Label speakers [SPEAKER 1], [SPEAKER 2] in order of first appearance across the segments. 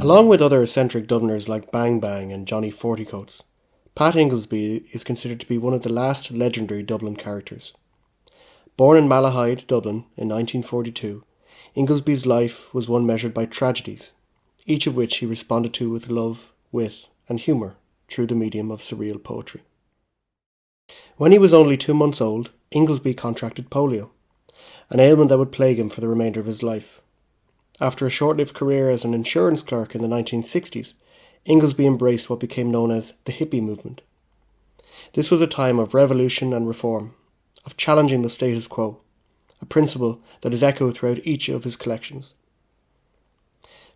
[SPEAKER 1] Along with other eccentric Dubliners like Bang Bang and Johnny Fortycoats, Pat Ingoldsby is considered to be one of the last legendary Dublin characters. Born in Malahide, Dublin, in 1942, Ingoldsby's life was one measured by tragedies, each of which he responded to with love, wit, and humour through the medium of surreal poetry. When he was only 2 months old, Ingoldsby contracted polio, an ailment that would plague him for the remainder of his life. After a short-lived career as an insurance clerk in the 1960s, Ingoldsby embraced what became known as the hippie movement. This was a time of revolution and reform, of challenging the status quo, a principle that is echoed throughout each of his collections.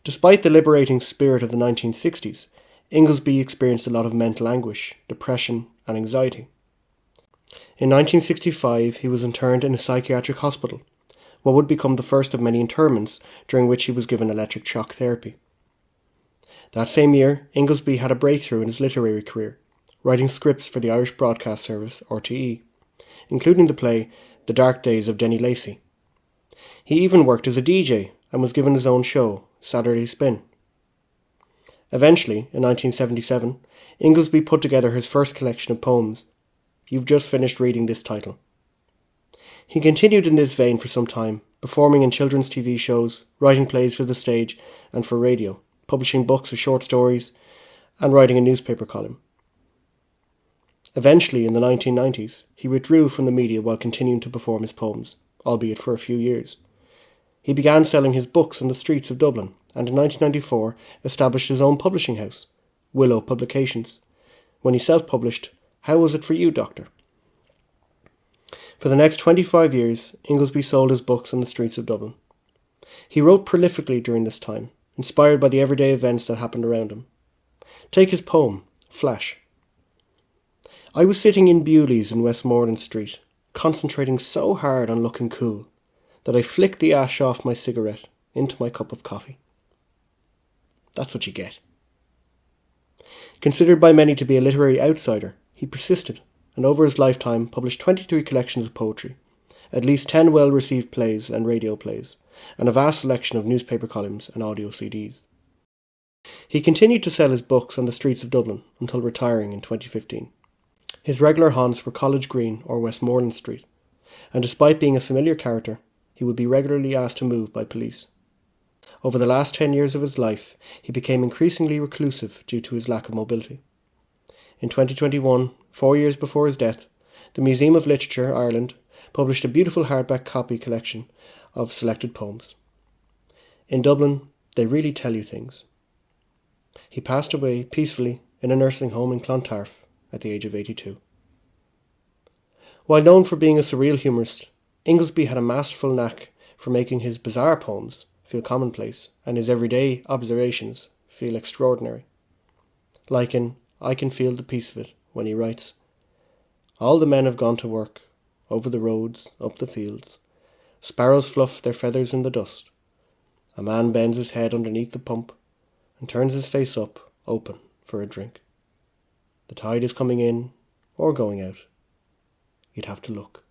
[SPEAKER 1] Despite the liberating spirit of the 1960s, Ingoldsby experienced a lot of mental anguish, depression, and anxiety. In 1965, he was interned in a psychiatric hospital, what would become the first of many internments during which he was given electric shock therapy. That same year, Ingoldsby had a breakthrough in his literary career, writing scripts for the Irish Broadcast Service, RTE, including the play The Dark Days of Denny Lacey. He even worked as a DJ and was given his own show, Saturday Spin. Eventually, in 1977, Ingoldsby put together his first collection of poems. You've just finished reading this title. He continued in this vein for some time, performing in children's TV shows, writing plays for the stage and for radio, publishing books of short stories, and writing a newspaper column. Eventually, in the 1990s, he withdrew from the media while continuing to perform his poems, albeit for a few years. He began selling his books on the streets of Dublin, and in 1994 established his own publishing house, Willow Publications, when he self-published How Was It For You, Doctor? For the next 25 years, Ingoldsby sold his books on the streets of Dublin. He wrote prolifically during this time, inspired by the everyday events that happened around him. Take his poem, Flash. I was sitting in Bewley's in Westmoreland Street, concentrating so hard on looking cool that I flicked the ash off my cigarette into my cup of coffee. That's what you get. Considered by many to be a literary outsider, he persisted, and over his lifetime published 23 collections of poetry, at least 10 well-received plays and radio plays, and a vast selection of newspaper columns and audio CDs. He continued to sell his books on the streets of Dublin until retiring in 2015. His regular haunts were College Green or Westmoreland Street, and despite being a familiar character, he would be regularly asked to move by police. Over the last 10 years of his life, he became increasingly reclusive due to his lack of mobility. In 2021, 4 years before his death, the Museum of Literature, Ireland, published a beautiful hardback copy collection of selected poems. In Dublin, they really tell you things. He passed away peacefully in a nursing home in Clontarf at the age of 82. While known for being a surreal humorist, Ingoldsby had a masterful knack for making his bizarre poems feel commonplace and his everyday observations feel extraordinary. Like in I Can Feel the Peace of It, when he writes, all the men have gone to work, over the roads, up the fields. Sparrows fluff their feathers in the dust. A man bends his head underneath the pump and turns his face up, open, for a drink. The tide is coming in or going out. You'd have to look.